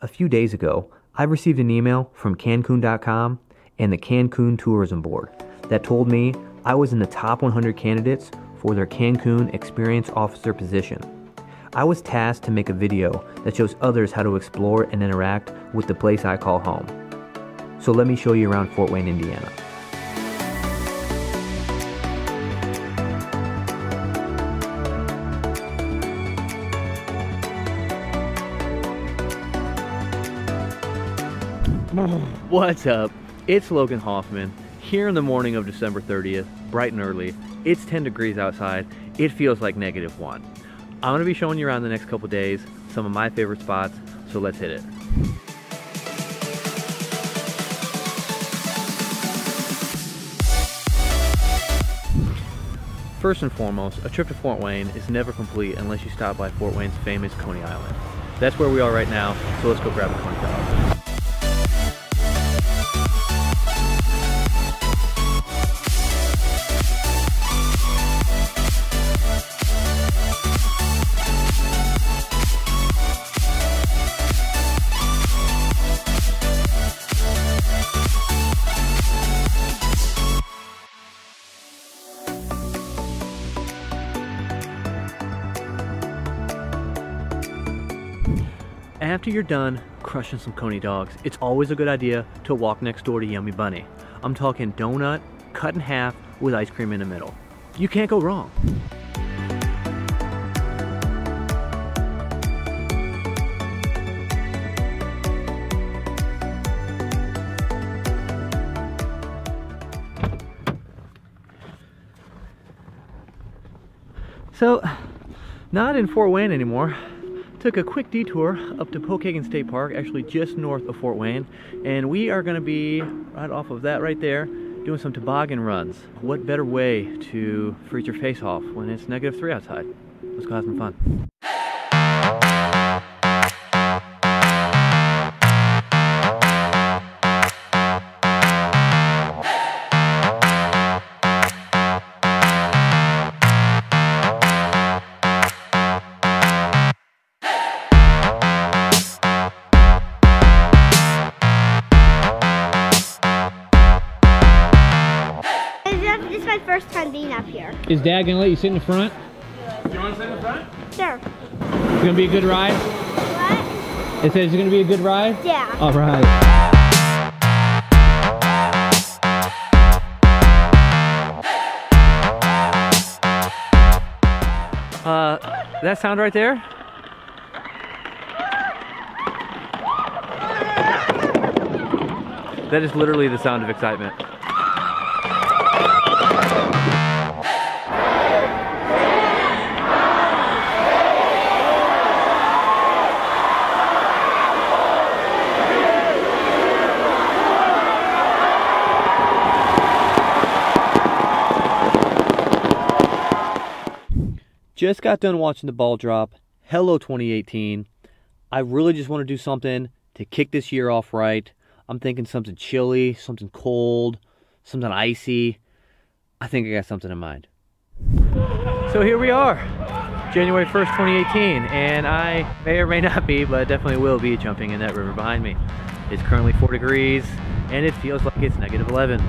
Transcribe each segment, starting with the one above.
A few days ago, I received an email from Cancun.com and the Cancun Tourism Board that told me I was in the top 100 candidates for their Cancun Experience Officer position. I was tasked to make a video that shows others how to explore and interact with the place I call home. So let me show you around Fort Wayne, Indiana. What's up? It's Logan Hoffman here in the morning of December 30th, bright and early. It's 10 degrees outside. It feels like -1. I'm going to be showing you around the next couple days some of my favorite spots, so let's hit it. First and foremost, a trip to Fort Wayne is never complete unless you stop by Fort Wayne's famous Coney Island. That's where we are right now, so let's go grab a Coney dog. After you're done crushing some Coney dogs, it's always a good idea to walk next door to Yummy Bunny. I'm talking donut, cut in half with ice cream in the middle. You can't go wrong. So, not in Fort Wayne anymore. Took a quick detour up to Pokagon State Park, actually just north of Fort Wayne, and we are going to be right off of that right there doing some toboggan runs. What better way to freeze your face off when it's -3 outside? Let's go have some fun. This is my first time being up here. Is Dad gonna let you sit in the front? Do you want to sit in the front? Sure. It's gonna be a good ride? What? It says it's gonna be a good ride? Yeah. All right. That sound right there? That is literally the sound of excitement. Just got done watching the ball drop. Hello 2018. I really just want to do something to kick this year off right. I'm thinking something chilly, something cold, something icy. I think I got something in mind. So here we are, January 1st, 2018, and I may or may not be, but definitely will be jumping in that river behind me. It's currently 4 degrees, and it feels like it's -11.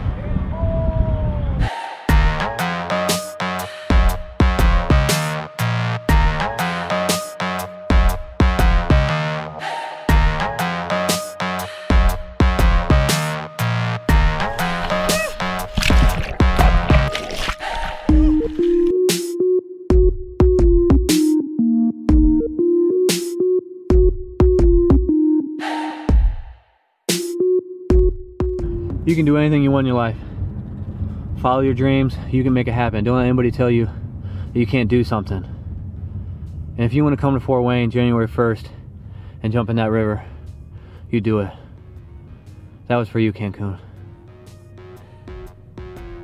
You can do anything you want in your life. Follow your dreams, you can make it happen. Don't let anybody tell you that you can't do something. And if you want to come to Fort Wayne January 1st and jump in that river, you do it. That was for you, Cancun.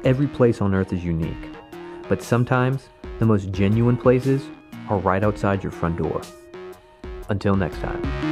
Every place on earth is unique, but sometimes the most genuine places are right outside your front door. Until next time.